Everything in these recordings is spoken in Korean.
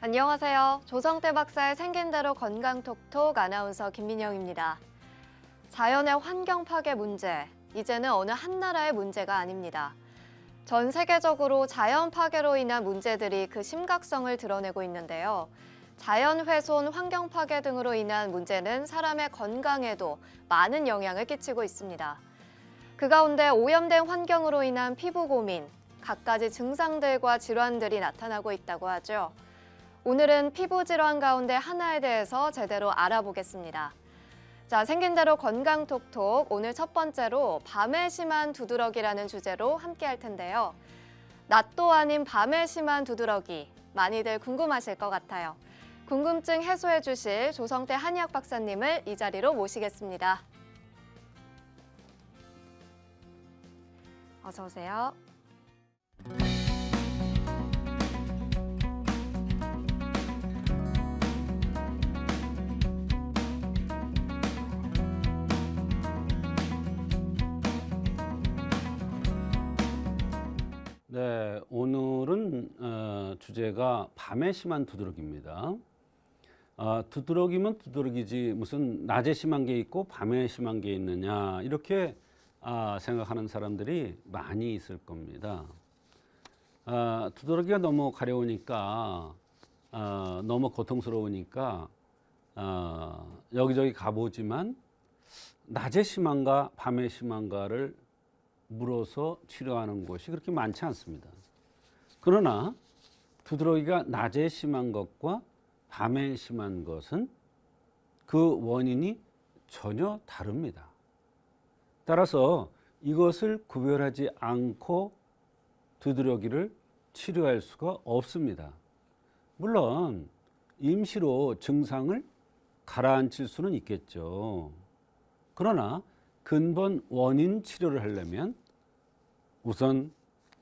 안녕하세요. 조성태 박사의 생긴 대로 건강톡톡 아나운서 김민영입니다. 자연의 환경 파괴 문제, 이제는 어느 한 나라의 문제가 아닙니다. 전 세계적으로 자연 파괴로 인한 문제들이 그 심각성을 드러내고 있는데요. 자연 훼손, 환경 파괴 등으로 인한 문제는 사람의 건강에도 많은 영향을 끼치고 있습니다. 그 가운데 오염된 환경으로 인한 피부 고민, 갖가지 증상들과 질환들이 나타나고 있다고 하죠. 오늘은 피부 질환 가운데 하나에 대해서 제대로 알아보겠습니다. 자, 생긴 대로 건강톡톡, 오늘 첫 번째로 밤에 심한 두드러기라는 주제로 함께 할 텐데요. 낮도 아닌 밤에 심한 두드러기, 많이들 궁금하실 것 같아요. 궁금증 해소해 주실 조성태 한의학 박사님을 이 자리로 모시겠습니다. 어서 오세요. 네, 오늘은 주제가 밤에 심한 두드러기입니다. 두드러기면 두드러기지 무슨 낮에 심한 게 있고 밤에 심한 게 있느냐 이렇게 생각하는 사람들이 많이 있을 겁니다. 두드러기가 너무 가려우니까 너무 고통스러우니까 여기저기 가보지만 낮에 심한가 밤에 심한가를 물어서 치료하는 곳이 그렇게 많지 않습니다. 그러나 두드러기가 낮에 심한 것과 밤에 심한 것은 그 원인이 전혀 다릅니다. 따라서 이것을 구별하지 않고 두드러기를 치료할 수가 없습니다. 물론 임시로 증상을 가라앉힐 수는 있겠죠. 그러나 근본 원인 치료를 하려면 우선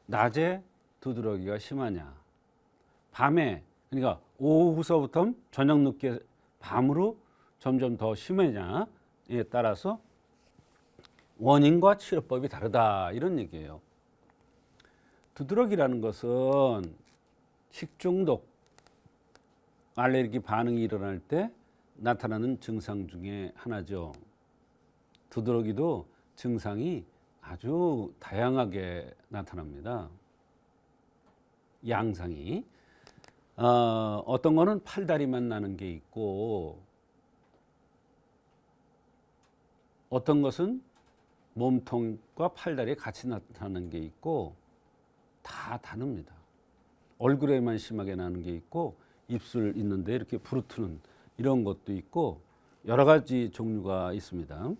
낮에 두드러기가 심하냐, 밤에 그러니까 오후서부터 저녁 늦게 밤으로 점점 더 심하냐에 따라서 원인과 치료법이 다르다 이런 얘기예요. 두드러기라는 것은 식중독, 알레르기 반응이 일어날 때 나타나는 증상 중에 하나죠. 두드러기도 증상이 아주 다양하게 나타납니다. 양상이 어떤 거는 팔다리만 나는 게 있고 어떤 것은 몸통과 팔다리에 같이 나타나는 게 있고 다 다릅니다. 얼굴에만 심하게 나는 게 있고 입술 있는데 이렇게 부르트는 이런 것도 있고 여러 가지 종류가 있습니다.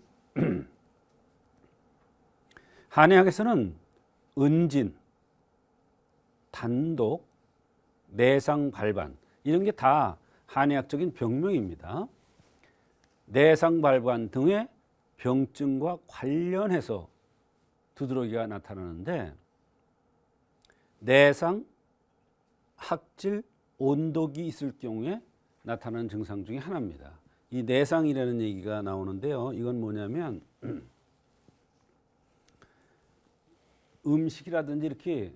한의학에서는 은진, 단독, 내상발반 이런 게 다 한의학적인 병명입니다. 내상발반 등의 병증과 관련해서 두드러기가 나타나는데 내상, 학질, 온독이 있을 경우에 나타나는 증상 중에 하나입니다. 이 내상이라는 얘기가 나오는데요. 이건 뭐냐면 음식이라든지 이렇게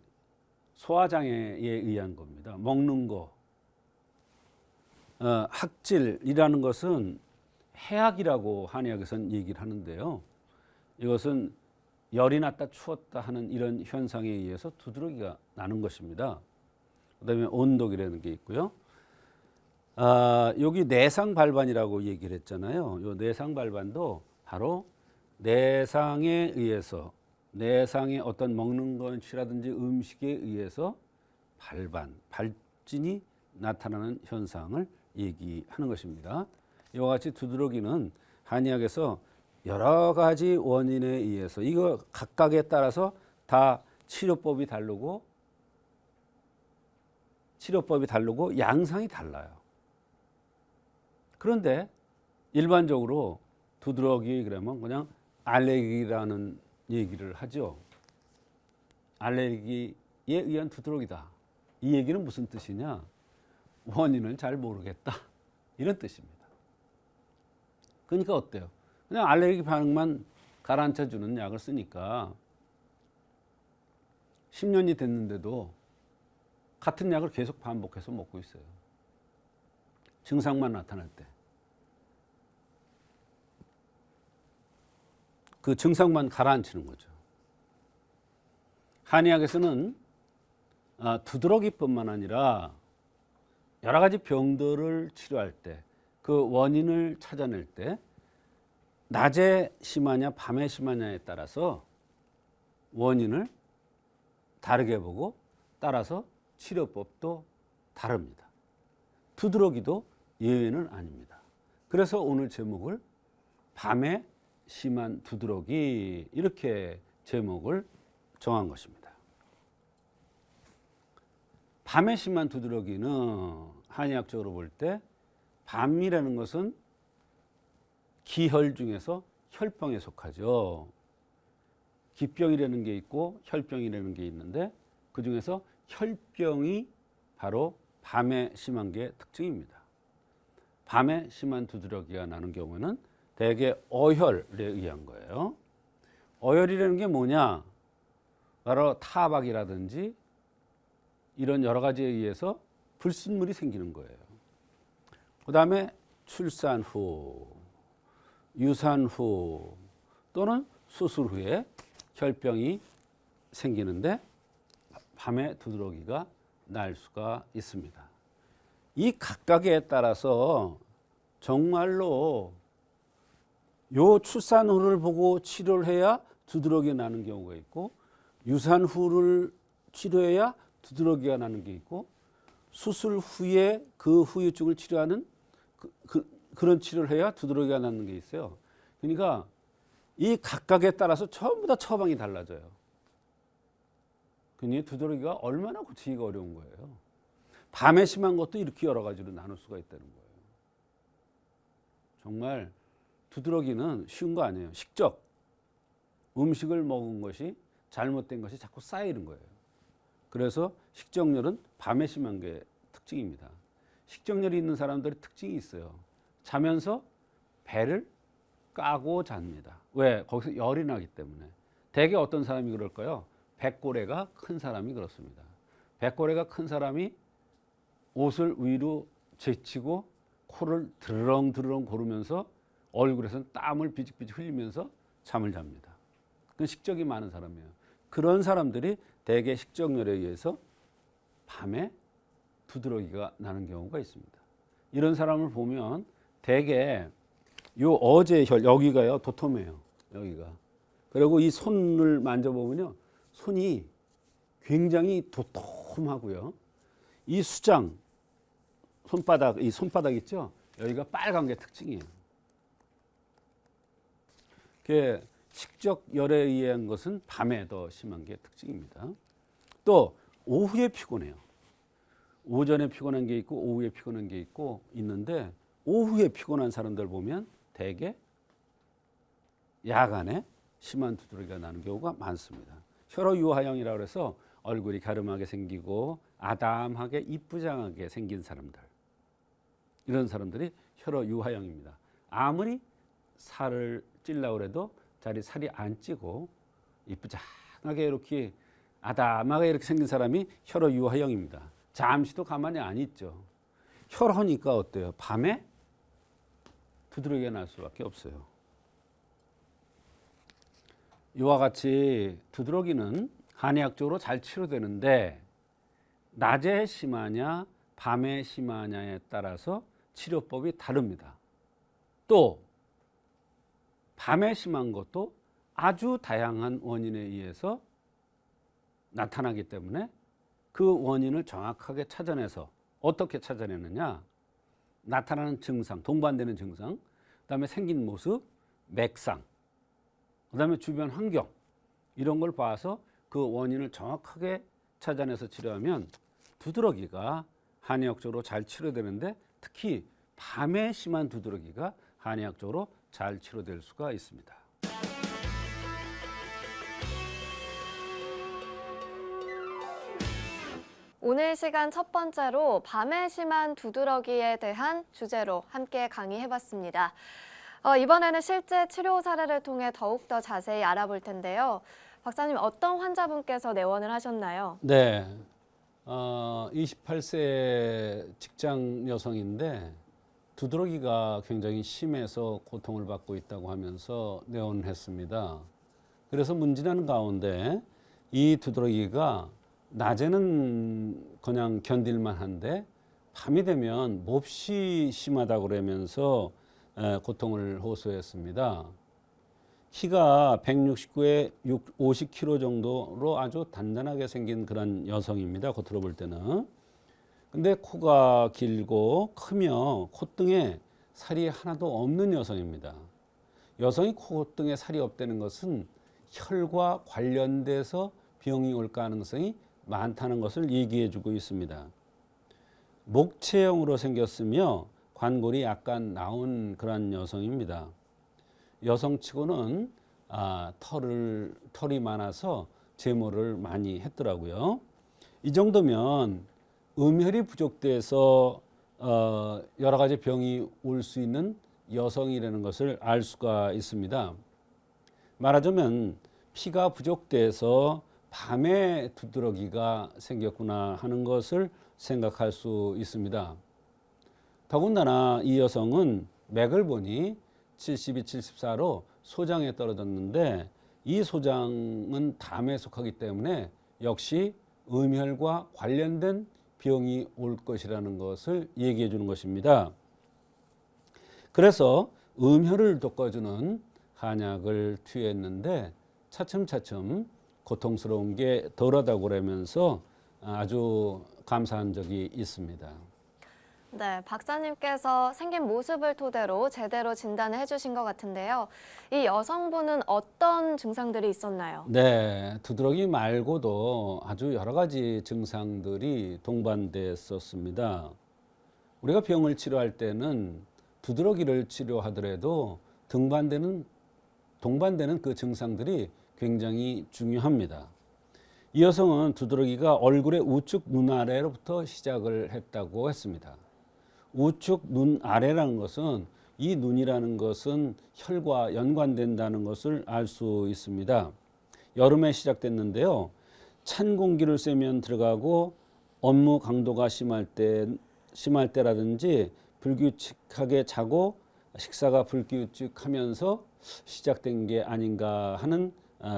소화장애에 의한 겁니다. 먹는 거. 학질이라는 것은 해학이라고 한의학에서는 얘기를 하는데요. 이것은 열이 났다 추웠다 하는 이런 현상에 의해서 두드러기가 나는 것입니다. 그다음에 온독이라는 게 있고요. 여기 내상발반이라고 얘기를 했잖아요. 이 내상발반도 바로 내상에 의해서 내상의 어떤 먹는 것이라든지 음식에 의해서 발진이 나타나는 현상을 얘기하는 것입니다. 이와 같이 두드러기는 한의학에서 여러 가지 원인에 의해서 이거 각각에 따라서 다 치료법이 다르고 양상이 달라요. 그런데 일반적으로 두드러기 그러면 그냥 알레르기라는 얘기를 하죠. 알레르기에 의한 두드러기다. 이 얘기는 무슨 뜻이냐? 원인을 잘 모르겠다. 이런 뜻입니다. 그러니까 어때요? 그냥 알레르기 반응만 가라앉혀주는 약을 쓰니까 10년이 됐는데도 같은 약을 계속 반복해서 먹고 있어요. 증상만 나타날 때. 그 증상만 가라앉히는 거죠. 한의학에서는 두드러기뿐만 아니라 여러 가지 병들을 치료할 때 그 원인을 찾아낼 때 낮에 심하냐 밤에 심하냐에 따라서 원인을 다르게 보고 따라서 치료법도 다릅니다. 두드러기도 예외는 아닙니다. 그래서 오늘 제목을 밤에 심한 두드러기 이렇게 제목을 정한 것입니다. 밤에 심한 두드러기는 한의학적으로 볼 때 밤이라는 것은 기혈 중에서 혈병에 속하죠. 기병이라는 게 있고 혈병이라는 게 있는데 그 중에서 혈병이 바로 밤에 심한 게 특징입니다. 밤에 심한 두드러기가 나는 경우는 대개 어혈에 의한 거예요. 어혈이라는 게 뭐냐? 바로 타박이라든지 이런 여러 가지에 의해서 불순물이 생기는 거예요. 그 다음에 출산 후, 유산 후 또는 수술 후에 혈병이 생기는데 밤에 두드러기가 날 수가 있습니다. 이 각각에 따라서 정말로 요 출산 후를 보고 치료를 해야 두드러기가 나는 경우가 있고 유산 후를 치료해야 두드러기가 나는 게 있고 수술 후에 그 후유증을 치료하는 그런 치료를 해야 두드러기가 나는 게 있어요. 그러니까 이 각각에 따라서 전부 다 처방이 달라져요. 그러니 두드러기가 얼마나 고치기가 어려운 거예요. 밤에 심한 것도 이렇게 여러 가지로 나눌 수가 있다는 거예요. 정말 두드러기는 쉬운 거 아니에요. 식적, 음식을 먹은 것이 잘못된 것이 자꾸 쌓이는 거예요. 그래서 식정열은 밤에 심한 게 특징입니다. 식정열이 있는 사람들의 특징이 있어요. 자면서 배를 까고 잡니다. 왜? 거기서 열이 나기 때문에. 대개 어떤 사람이 그럴까요? 백고래가 큰 사람이 그렇습니다. 백고래가 큰 사람이 옷을 위로 제치고 코를 드르렁드르렁 고르면서 얼굴에서는 땀을 비직비직 흘리면서 잠을 잡니다. 그건 식적이 많은 사람이에요. 그런 사람들이 대개 식정열에 의해서 밤에 두드러기가 나는 경우가 있습니다. 이런 사람을 보면 대개 요 어제혈 여기가요 도톰해요. 여기가. 그리고 이 손을 만져보면요 손이 굉장히 도톰하고요. 이 수장 손바닥 이 손바닥 있죠? 여기가 빨간 게 특징이에요. 그 식적열에 의한 것은 밤에 더 심한 게 특징입니다. 또 오후에 피곤해요. 오전에 피곤한 게 있고 오후에 피곤한 게 있고 있는데 오후에 피곤한 사람들 보면 대개 야간에 심한 두드러기가 나는 경우가 많습니다. 혈어유하형이라고 해서 얼굴이 갸름하게 생기고 아담하게 이쁘장하게 생긴 사람들. 이런 사람들이 혈어유하형입니다. 아무리 살을 찔려고 해도 자리 살이 안 찌고 이쁘장하게 이렇게 아담하게 이렇게 생긴 사람이 혈어유하형입니다. 잠시도 가만히 안 있죠. 혈어니까 어때요? 밤에 두드러기가 날 수밖에 없어요. 이와 같이 두드러기는 한의학적으로 잘 치료되는데 낮에 심하냐 밤에 심하냐에 따라서 치료법이 다릅니다. 또 밤에 심한 것도 아주 다양한 원인에 의해서 나타나기 때문에 그 원인을 정확하게 찾아내서 어떻게 찾아내느냐? 나타나는 증상, 동반되는 증상, 그다음에 생긴 모습, 맥상, 그다음에 주변 환경 이런 걸 봐서 그 원인을 정확하게 찾아내서 치료하면 두드러기가 한의학적으로 잘 치료되는데 특히 밤에 심한 두드러기가 한의학적으로 잘 치료될 수가 있습니다. 오늘 시간 첫 번째로 밤에 심한 두드러기에 대한 주제로 함께 강의해봤습니다. 이번에는 실제 치료 사례를 통해 더욱더 자세히 알아볼 텐데요. 박사님, 어떤 환자분께서 내원을 하셨나요? 네, 28세 직장 여성인데 두드러기가 굉장히 심해서 고통을 받고 있다고 하면서 내원했습니다. 그래서 문진하는 가운데 이 두드러기가 낮에는 그냥 견딜만 한데 밤이 되면 몹시 심하다고 그러면서 고통을 호소했습니다. 키가 169에 50kg 정도로 아주 단단하게 생긴 그런 여성입니다. 겉으로 볼 때는. 근데 코가 길고 크며 콧등에 살이 하나도 없는 여성입니다. 여성이 콧등에 살이 없다는 것은 혈과 관련돼서 병이 올 가능성이 많다는 것을 얘기해 주고 있습니다. 목체형으로 생겼으며 관골이 약간 나온 그런 여성입니다. 여성치고는 털이 많아서 제모를 많이 했더라고요. 이 정도면 음혈이 부족돼서 여러 가지 병이 올 수 있는 여성이라는 것을 알 수가 있습니다. 말하자면 피가 부족돼서 밤에 두드러기가 생겼구나 하는 것을 생각할 수 있습니다. 더군다나 이 여성은 맥을 보니 72, 74로 소장에 떨어졌는데 이 소장은 담에 속하기 때문에 역시 음혈과 관련된 병이 올 것이라는 것을 얘기해 주는 것입니다. 그래서 음혈을 돋궈주는 한약을 투여했는데 차츰차츰 고통스러운 게 덜하다고 그러면서 아주 감사한 적이 있습니다. 네, 박사님께서 생긴 모습을 토대로 제대로 진단을 해주신 것 같은데요. 이 여성분은 어떤 증상들이 있었나요? 네, 두드러기 말고도 아주 여러 가지 증상들이 동반됐었습니다. 우리가 병을 치료할 때는 두드러기를 치료하더라도 동반되는 그 증상들이 굉장히 중요합니다. 이 여성은 두드러기가 얼굴의 우측 눈 아래로부터 시작을 했다고 했습니다. 우측 눈 아래라는 것은 이 눈이라는 것은 혈과 연관된다는 것을 알 수 있습니다. 여름에 시작됐는데요. 찬 공기를 쐬면 들어가고 업무 강도가 심할 때라든지 불규칙하게 자고 식사가 불규칙하면서 시작된 게 아닌가 하는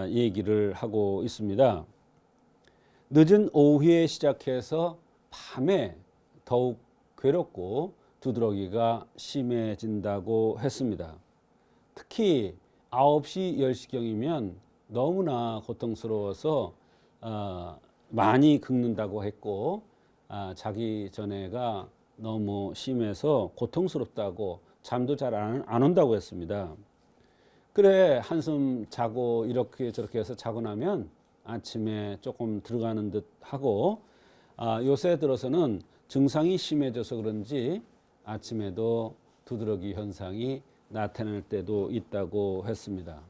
얘기를 하고 있습니다. 늦은 오후에 시작해서 밤에 더욱 괴롭고 두드러기가 심해진다고 했습니다. 특히 9시, 10시경이면 너무나 고통스러워서 많이 긁는다고 했고 자기 전에가 너무 심해서 고통스럽다고 잠도 잘 안 온다고 했습니다. 그래 한숨 자고 이렇게 저렇게 해서 자고 나면 아침에 조금 들어가는 듯 하고 요새 들어서는 증상이 심해져서 그런지 아침에도 두드러기 현상이 나타날 때도 있다고 했습니다.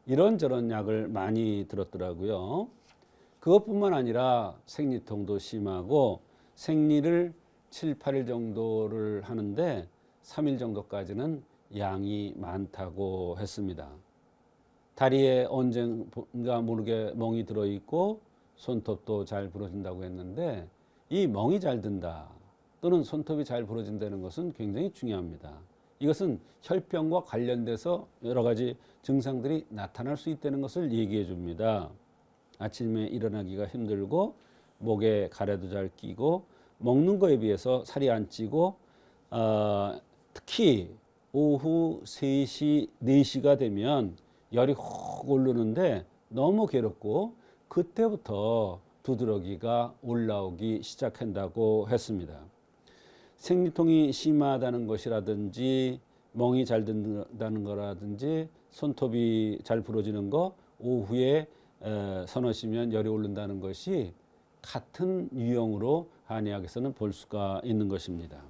이런저런 약을 많이 들었더라고요. 그것뿐만 아니라 생리통도 심하고 생리를 7, 8일 정도를 하는데 3일 정도까지는 양이 많다고 했습니다. 다리에 언젠가 모르게 멍이 들어있고 손톱도 잘 부러진다고 했는데 이 멍이 잘 든다 또는 손톱이 잘 부러진다는 것은 굉장히 중요합니다. 이것은 혈병과 관련돼서 여러 가지 증상들이 나타날 수 있다는 것을 얘기해 줍니다. 아침에 일어나기가 힘들고 목에 가래도 잘 끼고 먹는 거에 비해서 살이 안 찌고 특히 오후 3시, 4시가 되면 열이 확 오르는데 너무 괴롭고 그때부터 두드러기가 올라오기 시작한다고 했습니다. 생리통이 심하다는 것이라든지 멍이 잘 든다는 거라든지 손톱이 잘 부러지는 거 오후에 서너 시면 열이 오른다는 것이 같은 유형으로 한의학에서는 볼 수가 있는 것입니다.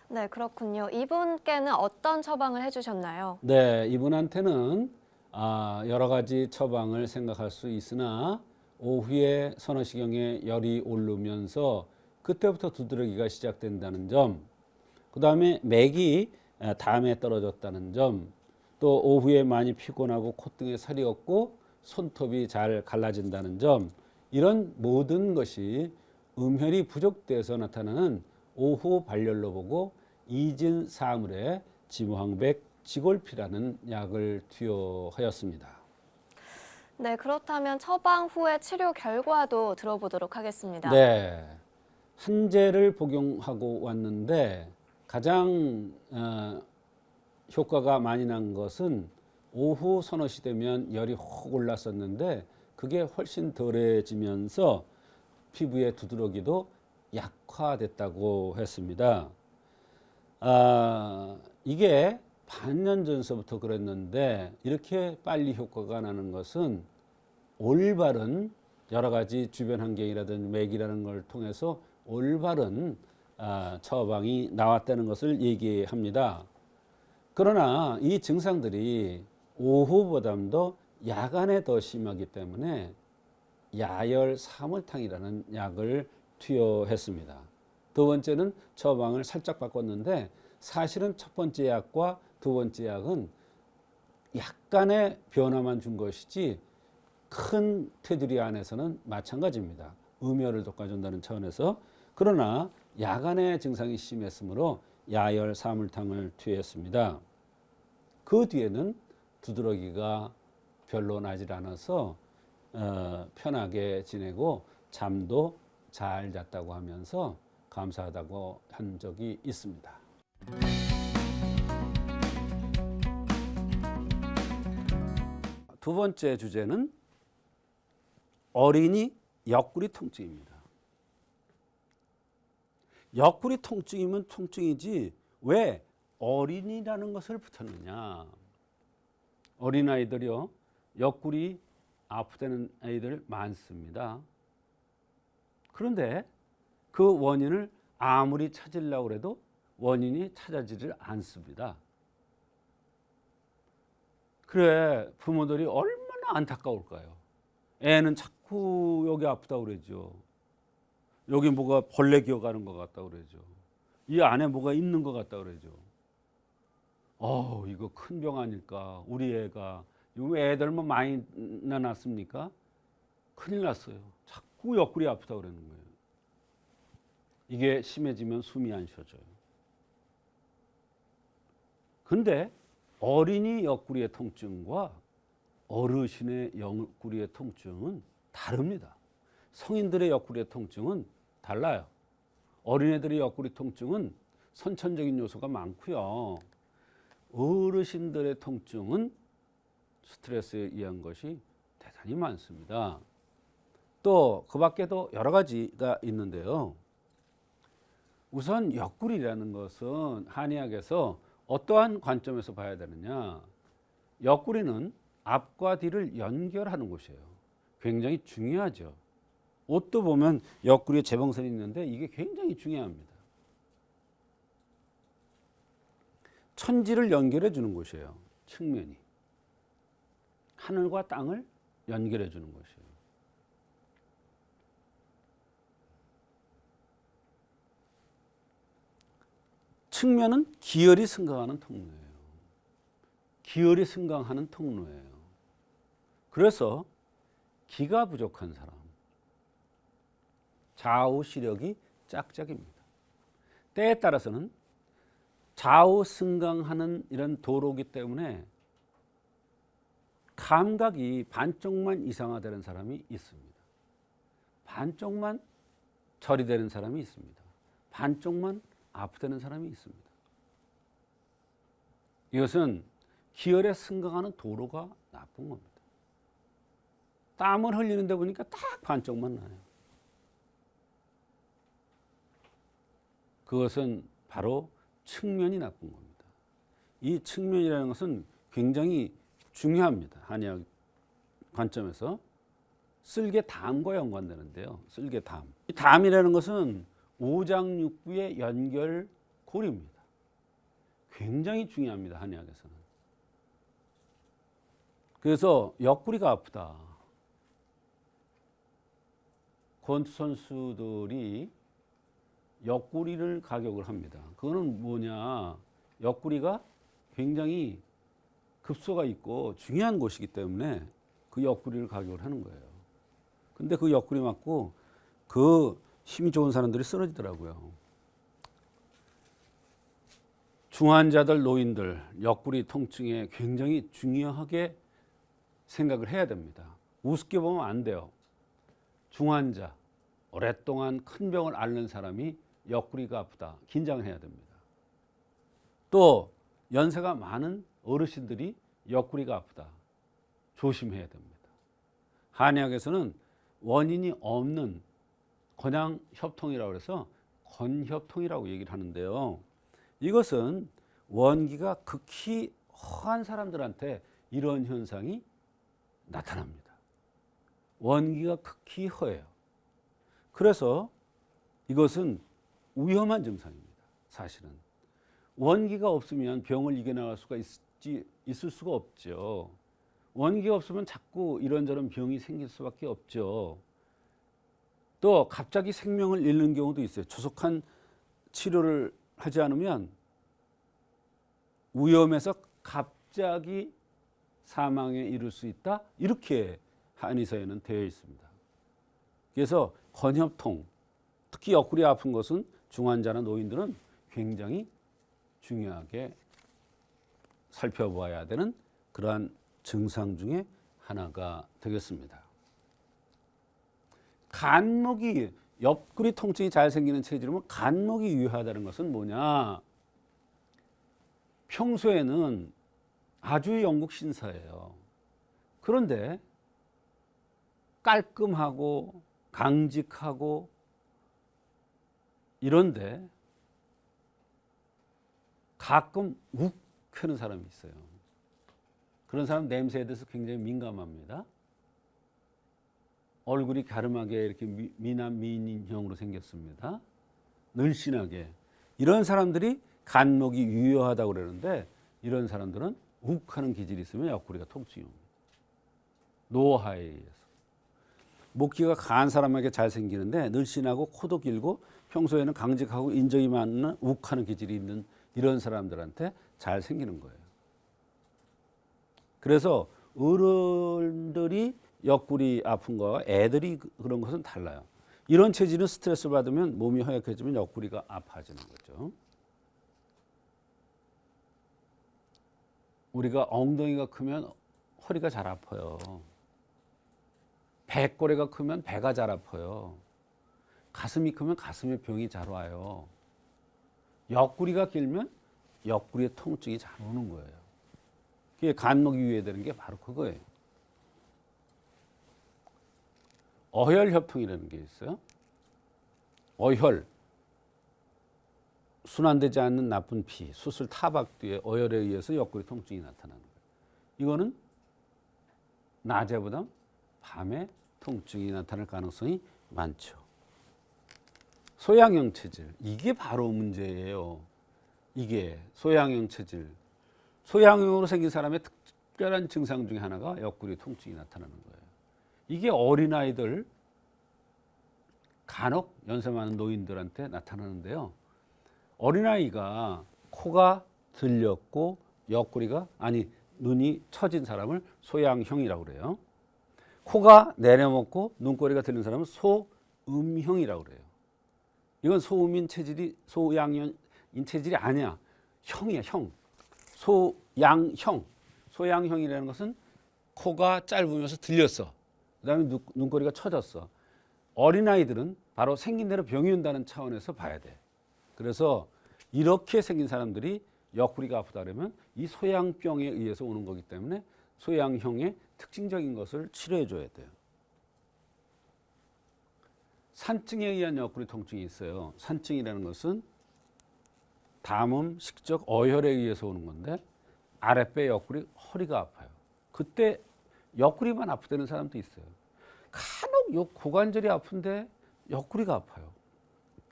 네, 그렇군요. 이분께는 어떤 처방을 해주셨나요? 네, 이분한테는 여러 가지 처방을 생각할 수 있으나 오후에 서너 시경에 열이 오르면서 그때부터 두드러기가 시작된다는 점, 그 다음에 맥이 담에 떨어졌다는 점, 또 오후에 많이 피곤하고 콧등에 살이 없고 손톱이 잘 갈라진다는 점, 이런 모든 것이 음혈이 부족돼서 나타나는 오후 발열로 보고 이진 사물에 지무항백 지골피라는 약을 투여하였습니다. 네, 그렇다면 처방 후의 치료 결과도 들어보도록 하겠습니다. 네, 한제를 복용하고 왔는데 가장 효과가 많이 난 것은 오후 서너 시 되면 열이 확 올랐었는데 그게 훨씬 덜해지면서 피부의 두드러기도 약화됐다고 했습니다. 이게 반년 전서부터 그랬는데 이렇게 빨리 효과가 나는 것은 올바른 여러 가지 주변 환경이라든지 맥이라는 걸 통해서 올바른 처방이 나왔다는 것을 얘기합니다. 그러나 이 증상들이 오후보다도 야간에 더 심하기 때문에 야열 사물탕이라는 약을 투여했습니다. 두 번째는 처방을 살짝 바꿨는데 사실은 첫 번째 약과 두 번째 약은 약간의 변화만 준 것이지 큰 테두리 안에서는 마찬가지입니다. 음혈을 돋궈준다는 차원에서. 그러나 야간에 증상이 심했으므로 야열 사물탕을 투여했습니다. 그 뒤에는 두드러기가 별로 나질 않아서 편하게 지내고 잠도 잘 잤다고 하면서 감사하다고 한 적이 있습니다. 두 번째 주제는 어린이 옆구리 통증입니다. 옆구리 통증이면 통증이지 왜 어린이라는 것을 붙였느냐. 어린아이들이요, 옆구리 아프다는 아이들 많습니다. 그런데 그 원인을 아무리 찾으려고 해도 원인이 찾아지질 않습니다. 그래, 부모들이 얼마나 안타까울까요? 애는 자꾸 여기 아프다고 그러죠. 여기 뭐가 벌레 기어가는 것 같다고 그러죠. 이 안에 뭐가 있는 것 같다고 그러죠. 이거 큰 병 아닐까? 우리 애가. 왜 애들만 많이 낳았습니까? 큰일 났어요. 자꾸 옆구리 아프다고 그러는 거예요. 이게 심해지면 숨이 안 쉬어져요. 근데 어린이 옆구리의 통증과 어르신의 옆구리의 통증은 다릅니다. 성인들의 옆구리의 통증은 달라요. 어린애들의 옆구리 통증은 선천적인 요소가 많고요. 어르신들의 통증은 스트레스에 의한 것이 대단히 많습니다. 또 그 밖에도 여러 가지가 있는데요. 우선 옆구리라는 것은 한의학에서 어떠한 관점에서 봐야 되느냐. 옆구리는 앞과 뒤를 연결하는 곳이에요. 굉장히 중요하죠. 옷도 보면 옆구리에 재봉선이 있는데 이게 굉장히 중요합니다. 천지를 연결해 주는 곳이에요. 측면이. 하늘과 땅을 연결해 주는 곳이에요. 측면은 기혈이 승강하는 통로예요. 기혈이 승강하는 통로예요. 그래서 기가 부족한 사람, 좌우 시력이 짝짝입니다. 때에 따라서는 좌우 승강하는 이런 도로이기 때문에 감각이 반쪽만 이상화되는 사람이 있습니다. 반쪽만 절이 되는 사람이 있습니다. 반쪽만 아프다는 사람이 있습니다. 이것은 기혈에 승강하는 도로가 나쁜 겁니다. 땀을 흘리는데 보니까 딱 반쪽만 나요. 그것은 바로 측면이 나쁜 겁니다. 이 측면이라는 것은 굉장히 중요합니다. 한의학 관점에서. 쓸개담과 연관되는데요. 쓸개담. 이 담이라는 것은 오장육부의 연결고리입니다. 굉장히 중요합니다. 한의학에서는. 그래서 옆구리가 아프다. 권투 선수들이 옆구리를 가격을 합니다. 그거는 뭐냐? 옆구리가 굉장히 급소가 있고 중요한 곳이기 때문에 그 옆구리를 가격을 하는 거예요. 근데 그 옆구리 맞고 그 힘이 좋은 사람들이 쓰러지더라고요. 중환자들, 노인들 옆구리 통증에 굉장히 중요하게 생각을 해야 됩니다. 우습게 보면 안 돼요. 중환자, 오랫동안 큰 병을 앓는 사람이 옆구리가 아프다. 긴장해야 됩니다. 또 연세가 많은 어르신들이 옆구리가 아프다. 조심해야 됩니다. 한의학에서는 원인이 없는 건양협통이라고 해서 건협통이라고 얘기를 하는데요. 이것은 원기가 극히 허한 사람들한테 이런 현상이 나타납니다. 원기가 극히 허해요. 그래서 이것은 위험한 증상입니다. 사실은 원기가 없으면 병을 이겨나갈 수가 있을 수가 없죠. 원기가 없으면 자꾸 이런저런 병이 생길 수밖에 없죠. 또 갑자기 생명을 잃는 경우도 있어요. 조속한 치료를 하지 않으면 위험해서 갑자기 사망에 이를 수 있다. 이렇게 한의사에는 되어 있습니다. 그래서 건협통, 특히 옆구리 아픈 것은 중환자나 노인들은 굉장히 중요하게 살펴봐야 되는 그러한 증상 중에 하나가 되겠습니다. 간목이 옆구리 통증이 잘 생기는 체질이면 간목이 유효하다는 것은 뭐냐? 평소에는 아주 영국 신사예요. 그런데 깔끔하고 강직하고 이런데 가끔 욱 하는 사람이 있어요. 그런 사람 냄새에 대해서 굉장히 민감합니다. 얼굴이 갸름하게 이렇게 미남 미인형으로 생겼습니다. 늘씬하게. 이런 사람들이 간목이 유효하다고 그러는데 이런 사람들은 욱하는 기질이 있으면 옆구리가 통증이 옵니다. 노화에 의해서. 목기가 강한 사람에게 잘 생기는데 늘씬하고 코도 길고 평소에는 강직하고 인정이 많은 욱하는 기질이 있는 이런 사람들한테 잘 생기는 거예요. 그래서 어른들이 옆구리 아픈 거와 애들이 그런 것은 달라요. 이런 체질은 스트레스 받으면 몸이 허약해지면 옆구리가 아파지는 거죠. 우리가 엉덩이가 크면 허리가 잘 아파요. 배꼬리가 크면 배가 잘 아파요. 가슴이 크면 가슴에 병이 잘 와요. 옆구리가 길면 옆구리에 통증이 잘 오는 거예요. 그게 간목이 유해되는 게 바로 그거예요. 어혈협통이라는 게 있어요. 어혈, 순환되지 않는 나쁜 피, 수술 타박 뒤에 어혈에 의해서 옆구리 통증이 나타나는 거예요. 이거는 낮에보다 밤에 통증이 나타날 가능성이 많죠. 소양형 체질, 이게 바로 문제예요. 이게 소양형 체질. 소양형으로 생긴 사람의 특별한 증상 중에 하나가 옆구리 통증이 나타나는 거예요. 이게 어린아이들, 간혹 연세 많은 노인들한테 나타나는데요. 어린아이가 코가 들렸고 눈이 처진 사람을 소양형이라고 그래요. 코가 내려먹고 눈꼬리가 들린 사람은 소음형이라고 그래요. 이건 소음인 체질이 소양인 체질이 아니야. 형이야, 형. 소양형. 소양형이라는 것은 코가 짧으면서 들렸어. 그다음에 눈꼬리가 처졌어. 어린아이들은 바로 생긴 대로 병이 온다는 차원에서 봐야 돼. 그래서 이렇게 생긴 사람들이 옆구리가 아프다 그러면 이 소양병에 의해서 오는 거기 때문에 소양형의 특징적인 것을 치료해 줘야 돼요. 산증에 의한 옆구리 통증이 있어요. 산증이라는 것은 담음, 식적, 어혈에 의해서 오는 건데 아랫배 옆구리, 허리가 아파요. 그때 옆구리만 아프다는 사람도 있어요. 간혹 요 고관절이 아픈데 옆구리가 아파요.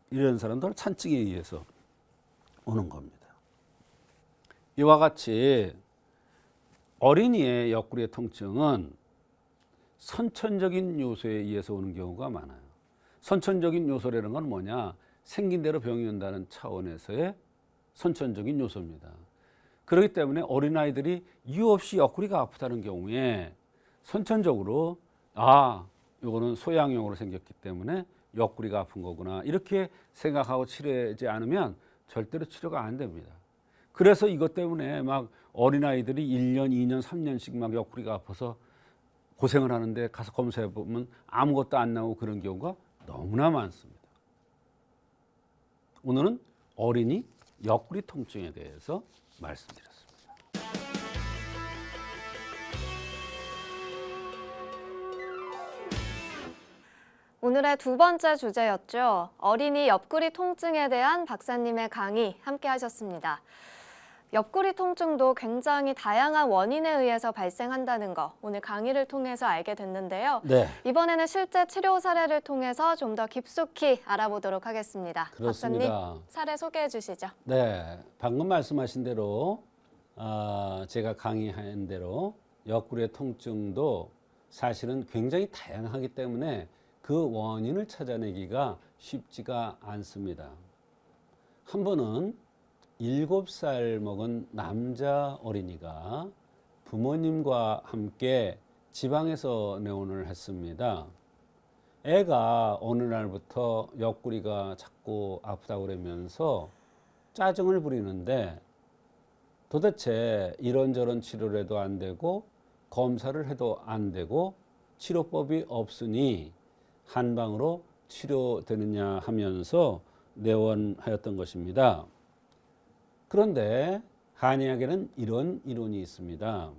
이런 사람들은 산증에 의해서 오는 겁니다. 이와 같이 어린이의 옆구리의 통증은 선천적인 요소에 의해서 오는 경우가 많아요. 선천적인 요소라는 건 뭐냐? 생긴 대로 병이 온다는 차원에서의 선천적인 요소입니다. 그렇기 때문에 어린아이들이 이유 없이 옆구리가 아프다는 경우에 선천적으로 이거는 소양형으로 생겼기 때문에 옆구리가 아픈 거구나 이렇게 생각하고 치료하지 않으면 절대로 치료가 안 됩니다. 그래서 이것 때문에 막 어린아이들이 1년, 2년, 3년씩 막 옆구리가 아파서 고생을 하는데 가서 검사해 보면 아무것도 안 나오고 그런 경우가 너무나 많습니다. 오늘은 어린이 옆구리 통증에 대해서 말씀드렸습니다. 오늘의 두 번째 주제였죠. 어린이 옆구리 통증에 대한 박사님의 강의 함께 하셨습니다. 옆구리 통증도 굉장히 다양한 원인에 의해서 발생한다는 거 오늘 강의를 통해서 알게 됐는데요. 네. 이번에는 실제 치료 사례를 통해서 좀 더 깊숙이 알아보도록 하겠습니다. 그렇습니다. 박사님, 사례 소개해 주시죠. 네, 방금 말씀하신 대로 제가 강의한 대로 옆구리의 통증도 사실은 굉장히 다양하기 때문에 그 원인을 찾아내기가 쉽지가 않습니다. 한 번은 7살 먹은 남자 어린이가 부모님과 함께 지방에서 내원을 했습니다. 애가 어느 날부터 옆구리가 자꾸 아프다고 그러면서 짜증을 부리는데 도대체 이런저런 치료를 해도 안 되고 검사를 해도 안 되고 치료법이 없으니 한방으로 치료되느냐 하면서 내원하였던 것입니다. 그런데 한의학에는 이런 이론이 있습니다.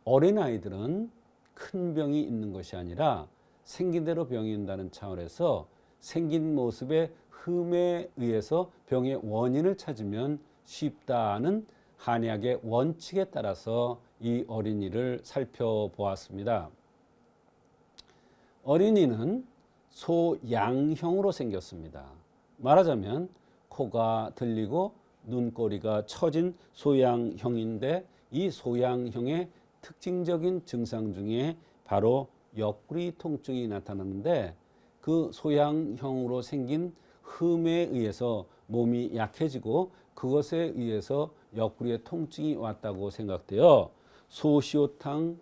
어린아이들은 큰 병이 있는 것이 아니라 생긴 대로 병이 온다는 차원에서 생긴 모습의 흠에 의해서 병의 원인을 찾으면 쉽다는 한의학의 원칙에 따라서 이 어린이를 살펴보았습니다. 어린이는 소양형으로 생겼습니다. 말하자면 코가 들리고 눈꼬리가 처진 소양형인데 이 소양형의 특징적인 증상 중에 바로 옆구리 통증이 나타나는데 그 소양형으로 생긴 흠에 의해서 몸이 약해지고 그것에 의해서 옆구리에 통증이 왔다고 생각되어 소시오탕을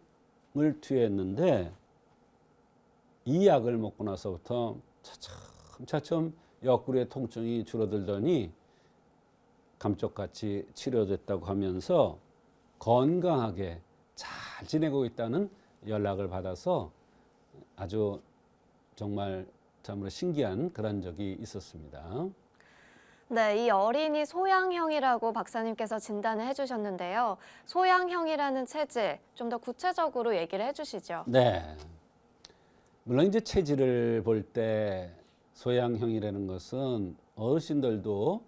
투여했는데 이 약을 먹고 나서부터 차츰차츰 옆구리의 통증이 줄어들더니 감쪽같이 치료됐다고 하면서 건강하게 잘 지내고 있다는 연락을 받아서 아주 정말 참으로 신기한 그런 적이 있었습니다. 네, 이 어린이 소양형이라고 박사님께서 진단을 해주셨는데요. 소양형이라는 체질 좀 더 구체적으로 얘기를 해주시죠. 네. 물론 이제 체질을 볼 때 소양형이라는 것은 어르신들도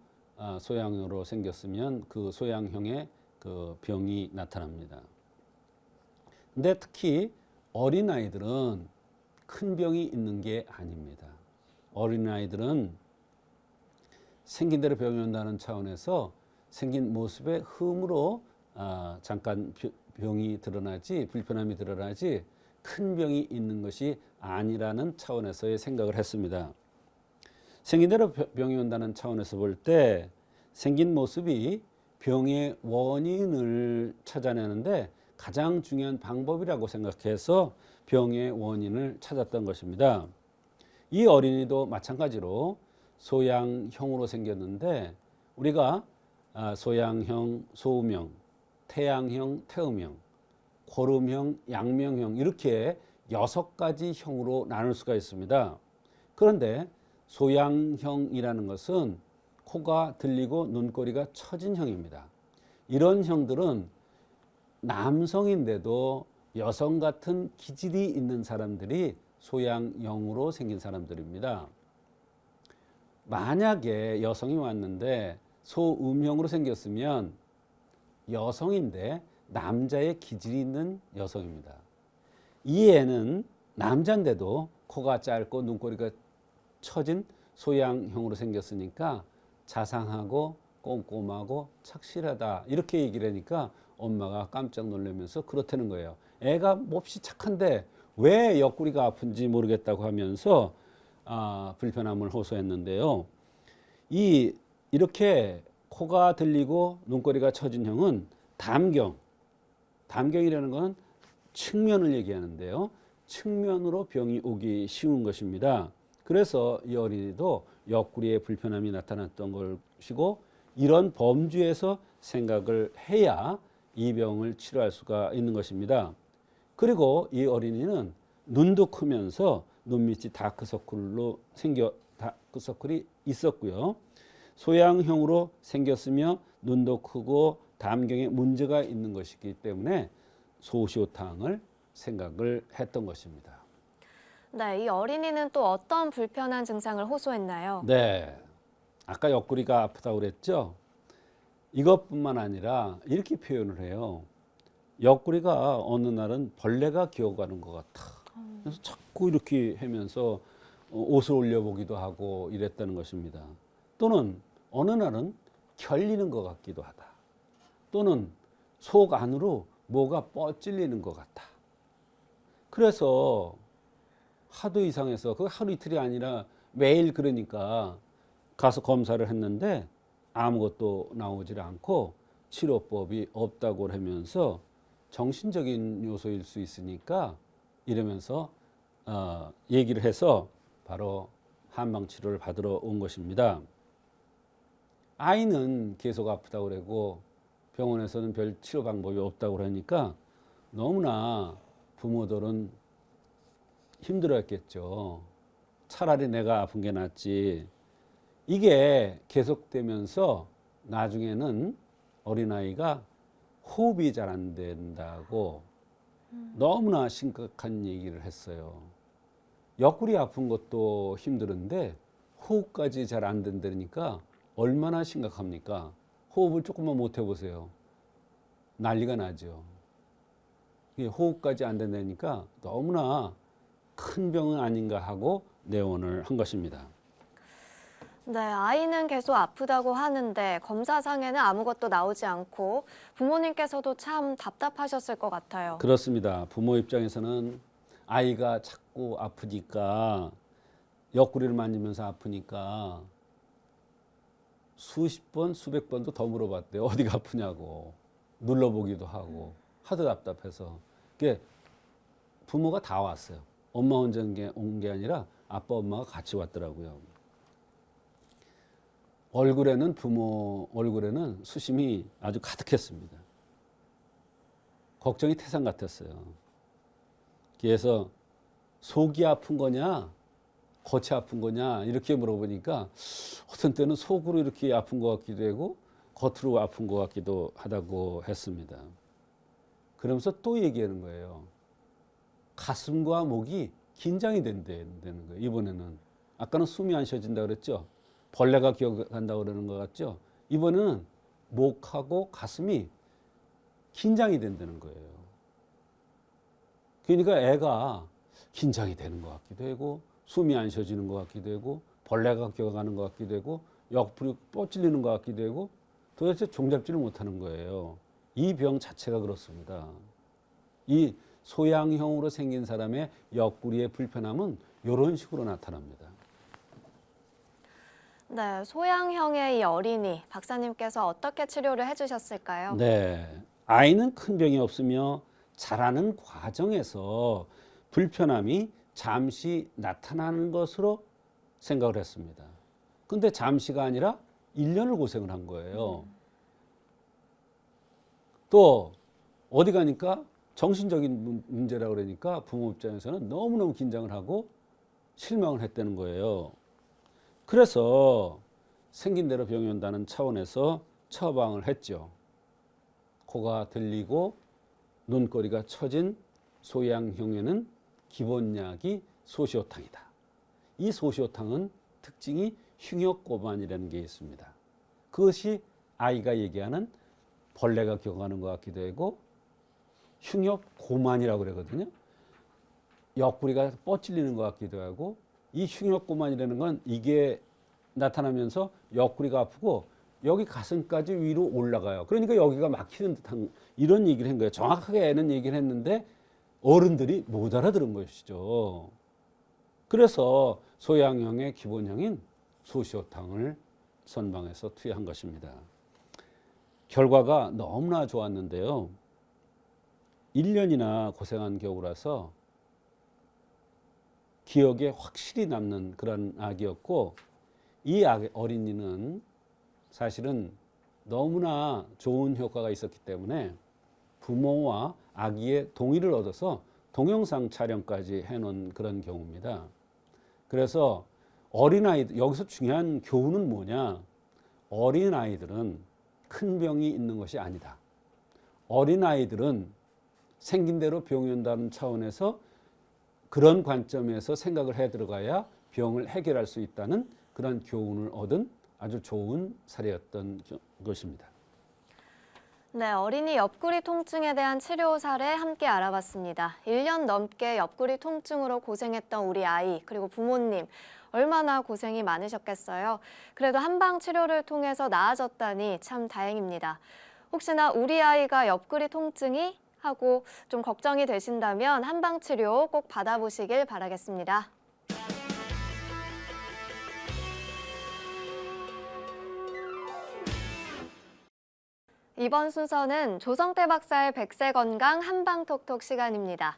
소양으로 생겼으면 그 소양형의 그 병이 나타납니다. 근데 특히 어린아이들은 큰 병이 있는 게 아닙니다. 어린아이들은 생긴 대로 병이 온다는 차원에서 생긴 모습의 흠으로 잠깐 병이 드러나지 불편함이 드러나지 큰 병이 있는 것이 아니라는 차원에서의 생각을 했습니다. 생긴 대로 병이 온다는 차원에서 볼 때 생긴 모습이 병의 원인을 찾아내는데 가장 중요한 방법이라고 생각해서 병의 원인을 찾았던 것입니다. 이 어린이도 마찬가지로 소양형으로 생겼는데 우리가 소양형, 소음형, 태양형, 태음형, 고름형, 양명형 이렇게 6가지 형으로 나눌 수가 있습니다. 그런데 소양형이라는 것은 코가 들리고 눈꼬리가 처진 형입니다. 이런 형들은 남성인데도 여성 같은 기질이 있는 사람들이 소양형으로 생긴 사람들입니다. 만약에 여성이 왔는데 소음형으로 생겼으면 여성인데 남자의 기질이 있는 여성입니다. 이 애는 남자인데도 코가 짧고 눈꼬리가 처진 소양형으로 생겼으니까 자상하고 꼼꼼하고 착실하다 이렇게 얘기를 하니까 엄마가 깜짝 놀라면서 그렇다는 거예요. 애가 몹시 착한데 왜 옆구리가 아픈지 모르겠다고 하면서 불편함을 호소했는데요. 이렇게 코가 들리고 눈꼬리가 처진 형은 담경이라는 건 측면을 얘기하는데요. 측면으로 병이 오기 쉬운 것입니다. 그래서 이 어린이도 옆구리에 불편함이 나타났던 것이고 이런 범주에서 생각을 해야 이 병을 치료할 수가 있는 것입니다. 그리고 이 어린이는 눈도 크면서 눈밑이 다크서클로 다크서클이 있었고요. 소양형으로 생겼으며 눈도 크고 담경에 문제가 있는 것이기 때문에 소시오탕을 생각을 했던 것입니다. 네, 이 어린이는 또 어떤 불편한 증상을 호소했나요? 네, 아까 옆구리가 아프다고 그랬죠? 이것뿐만 아니라 이렇게 표현을 해요. 옆구리가 어느 날은 벌레가 기어가는 것 같아. 그래서 자꾸 이렇게 하면서 옷을 올려보기도 하고 이랬다는 것입니다. 또는 어느 날은 결리는 것 같기도 하다. 또는 속 안으로 뭐가 뻗질리는 것 같아. 그래서 하도 이상해서 그 하루 이틀이 아니라 매일 그러니까 가서 검사를 했는데 아무것도 나오질 않고 치료법이 없다고 하면서 정신적인 요소일 수 있으니까 이러면서 얘기를 해서 바로 한방 치료를 받으러 온 것입니다. 아이는 계속 아프다고 그러고 병원에서는 별 치료 방법이 없다고 그러니까 너무나 부모들은 힘들었겠죠. 차라리 내가 아픈 게 낫지. 이게 계속되면서 나중에는 어린아이가 호흡이 잘 안 된다고 너무나 심각한 얘기를 했어요. 옆구리 아픈 것도 힘들은데 호흡까지 잘 안 된다니까 얼마나 심각합니까? 호흡을 조금만 못 해보세요. 난리가 나죠. 호흡까지 안 된다니까 너무나 큰 병은 아닌가 하고 내원을 한 것입니다. 네, 아이는 계속 아프다고 하는데 검사상에는 아무것도 나오지 않고 부모님께서도 참 답답하셨을 것 같아요. 그렇습니다. 부모 입장에서는 아이가 자꾸 아프니까 옆구리를 만지면서 아프니까 수십 번, 수백 번도 더 물어봤대요. 어디가 아프냐고. 눌러보기도 하고 하도 답답해서. 그게 부모가 다 왔어요. 엄마 혼자 온 게 아니라 아빠, 엄마가 같이 왔더라고요. 부모 얼굴에는 수심이 아주 가득했습니다. 걱정이 태산 같았어요. 그래서 속이 아픈 거냐, 겉이 아픈 거냐 이렇게 물어보니까 어떤 때는 속으로 이렇게 아픈 것 같기도 하고 겉으로 아픈 것 같기도 하다고 했습니다. 그러면서 또 얘기하는 거예요. 가슴과 목이 긴장이 된다는 거예요. 이번에는 아까는 숨이 안 쉬어진다 그랬죠. 벌레가 기어간다고 그러는 것 같죠. 이번에는 목하고 가슴이 긴장이 된다는 거예요. 그러니까 애가 긴장이 되는 것 같기도 하고 숨이 안 쉬어지는 것 같기도 하고 벌레가 기어가는 것 같기도 하고 옆구리 뻗질리는 것 같기도 하고 도대체 종잡지를 못하는 거예요. 이 병 자체가 그렇습니다. 이 소양형으로 생긴 사람의 옆구리의 불편함은 이런 식으로 나타납니다. 네, 소양형의 이 어린이, 박사님께서 어떻게 치료를 해주셨을까요? 네, 아이는 큰 병이 없으며 자라는 과정에서 불편함이 잠시 나타나는 것으로 생각을 했습니다. 근데 잠시가 아니라 1년을 고생을 한 거예요. 또 어디 가니까 정신적인 문제라고 그러니까 부모 입장에서는 너무너무 긴장을 하고 실망을 했다는 거예요. 그래서 생긴 대로 병이 온다는 차원에서 처방을 했죠. 코가 들리고 눈꼬리가 처진 소양형에는 기본약이 소시오탕이다. 이 소시오탕은 특징이 흉역고만이라는 게 있습니다. 그것이 아이가 얘기하는 벌레가 기어가는 것 같기도 하고 흉역고만이라고 그러거든요. 옆구리가 뻗질리는 것 같기도 하고 이 흉역고만이라는 건 이게 나타나면서 옆구리가 아프고 여기 가슴까지 위로 올라가요. 그러니까 여기가 막히는 듯한 이런 얘기를 한 거예요. 정확하게 애는 얘기를 했는데 어른들이 못 알아들은 것이죠. 그래서 소양형의 기본형인 소시오탕을 선방해서 투여한 것입니다. 결과가 너무나 좋았는데요. 1년이나 고생한 겨우라서 기억에 확실히 남는 그런 악이었고 이 어린이는 사실은 너무나 좋은 효과가 있었기 때문에 부모와 아기의 동의를 얻어서 동영상 촬영까지 해놓은 그런 경우입니다. 그래서 어린아이들, 여기서 중요한 교훈은 뭐냐? 어린아이들은 큰 병이 있는 것이 아니다. 어린아이들은 생긴 대로 병이 온다는 차원에서 그런 관점에서 생각을 해 들어가야 병을 해결할 수 있다는 그런 교훈을 얻은 아주 좋은 사례였던 것입니다. 네, 어린이 옆구리 통증에 대한 치료 사례 함께 알아봤습니다. 1년 넘게 옆구리 통증으로 고생했던 우리 아이, 그리고 부모님, 얼마나 고생이 많으셨겠어요. 그래도 한방 치료를 통해서 나아졌다니 참 다행입니다. 혹시나 우리 아이가 옆구리 통증이 하고 좀 걱정이 되신다면 한방 치료 꼭 받아보시길 바라겠습니다. 이번 순서는 조성태 박사의 백세 건강 한방톡톡 시간입니다.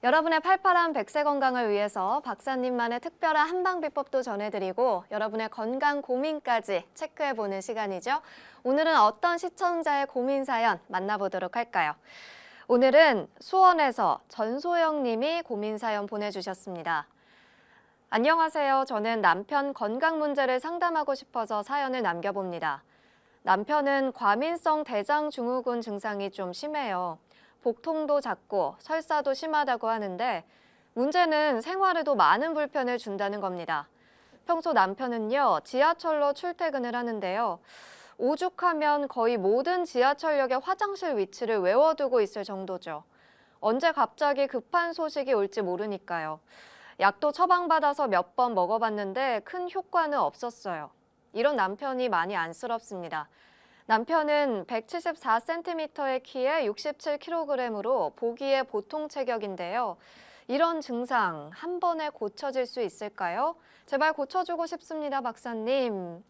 여러분의 팔팔한 백세 건강을 위해서 박사님만의 특별한 한방 비법도 전해드리고 여러분의 건강 고민까지 체크해보는 시간이죠. 오늘은 어떤 시청자의 고민 사연 만나보도록 할까요? 오늘은 수원에서 전소영 님이 고민 사연 보내주셨습니다. 안녕하세요. 저는 남편 건강 문제를 상담하고 싶어서 사연을 남겨봅니다. 남편은 과민성 대장증후군 증상이 좀 심해요. 복통도 잦고 설사도 심하다고 하는데 문제는 생활에도 많은 불편을 준다는 겁니다. 평소 남편은요, 지하철로 출퇴근을 하는데요. 오죽하면 거의 모든 지하철역의 화장실 위치를 외워두고 있을 정도죠. 언제 갑자기 급한 소식이 올지 모르니까요. 약도 처방받아서 몇 번 먹어봤는데 큰 효과는 없었어요. 이런 남편이 많이 안쓰럽습니다. 남편은 174cm의 키에 67kg으로 보기에 보통 체격인데요. 이런 증상 한 번에 고쳐질 수 있을까요? 제발 고쳐주고 싶습니다, 박사님.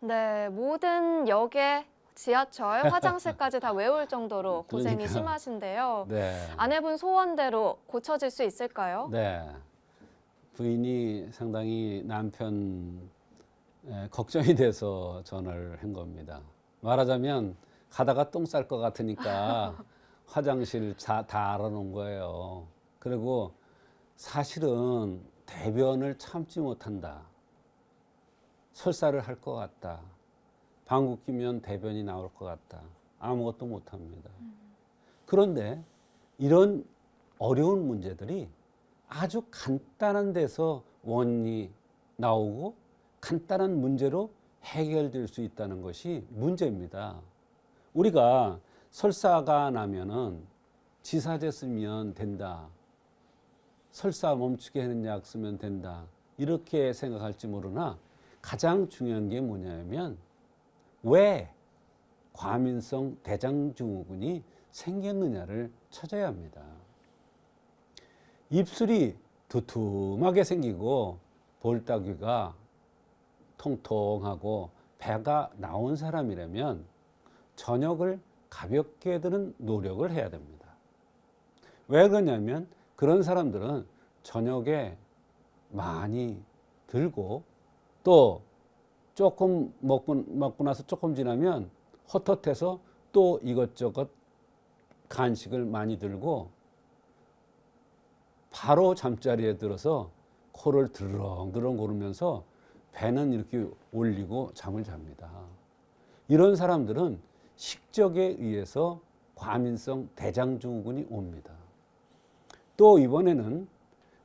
네, 모든 역의 지하철, 화장실까지 다 외울 정도로 고생이 그러니까. 심하신데요. 네. 아내분 소원대로 고쳐질 수 있을까요? 네. 부인이 상당히 남편 걱정이 돼서 전화를 한 겁니다. 말하자면 가다가 똥 쌀 것 같으니까 화장실 다 알아놓은 거예요. 그리고 사실은 대변을 참지 못한다. 설사를 할 것 같다. 방귀 뀌면 대변이 나올 것 같다. 아무것도 못합니다. 그런데 이런 어려운 문제들이 아주 간단한 데서 원인이 나오고 간단한 문제로 해결될 수 있다는 것이 문제입니다. 우리가 설사가 나면은 지사제 쓰면 된다. 설사 멈추게 하는 약 쓰면 된다. 이렇게 생각할지 모르나 가장 중요한 게 뭐냐면 왜 과민성 대장증후군이 생겼느냐를 찾아야 합니다. 입술이 두툼하게 생기고 볼따귀가 통통하고 배가 나온 사람이라면 저녁을 가볍게 드는 노력을 해야 됩니다. 왜 그러냐면 그런 사람들은 저녁에 많이 들고 또 조금 먹고 나서 조금 지나면 헛헛해서 또 이것저것 간식을 많이 들고 바로 잠자리에 들어서 코를 드렁드렁 고르면서 배는 이렇게 올리고 잠을 잡니다. 이런 사람들은 식적에 의해서 과민성 대장증후군이 옵니다. 또 이번에는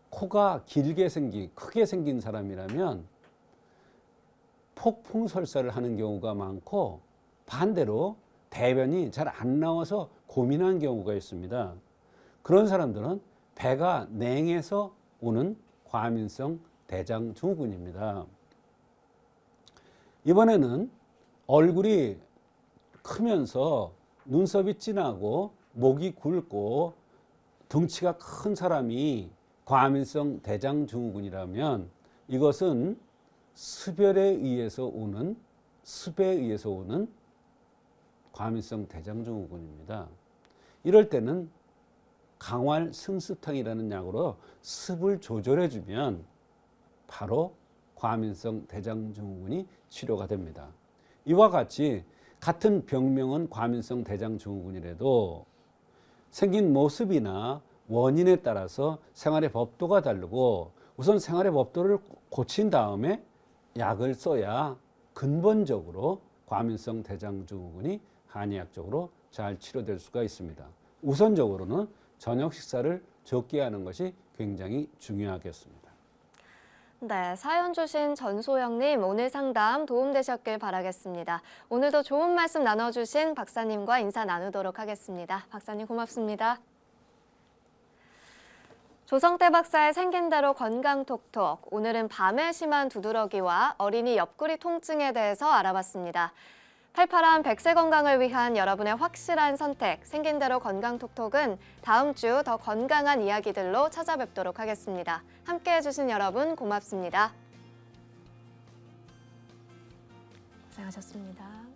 코가 크게 생긴 사람이라면 폭풍 설사를 하는 경우가 많고 반대로 대변이 잘 안 나와서 고민한 경우가 있습니다. 그런 사람들은 배가 냉해서 오는 과민성 대장증후군입니다. 이번에는 얼굴이 크면서 눈썹이 진하고 목이 굵고 덩치가 큰 사람이 과민성 대장증후군이라면 이것은 습에 의해서 오는 과민성 대장증후군입니다. 이럴 때는 강활 승습탕이라는 약으로 습을 조절해 주면 바로 과민성 대장증후군이 치료가 됩니다. 이와 같이 같은 병명은 과민성 대장증후군이라도 생긴 모습이나 원인에 따라서 생활의 법도가 다르고 우선 생활의 법도를 고친 다음에 약을 써야 근본적으로 과민성 대장증후군이 한의학적으로 잘 치료될 수가 있습니다. 우선적으로는 저녁 식사를 적게 하는 것이 굉장히 중요하겠습니다. 네, 사연 주신 전소영님 오늘 상담 도움되셨길 바라겠습니다. 오늘도 좋은 말씀 나눠주신 박사님과 인사 나누도록 하겠습니다. 박사님 고맙습니다. 조성태 박사의 생긴 대로 건강톡톡. 오늘은 밤에 심한 두드러기와 어린이 옆구리 통증에 대해서 알아봤습니다. 팔팔한 100세 건강을 위한 여러분의 확실한 선택, 생긴 대로 건강톡톡은 다음 주 더 건강한 이야기들로 찾아뵙도록 하겠습니다. 함께해 주신 여러분 고맙습니다. 고생하셨습니다.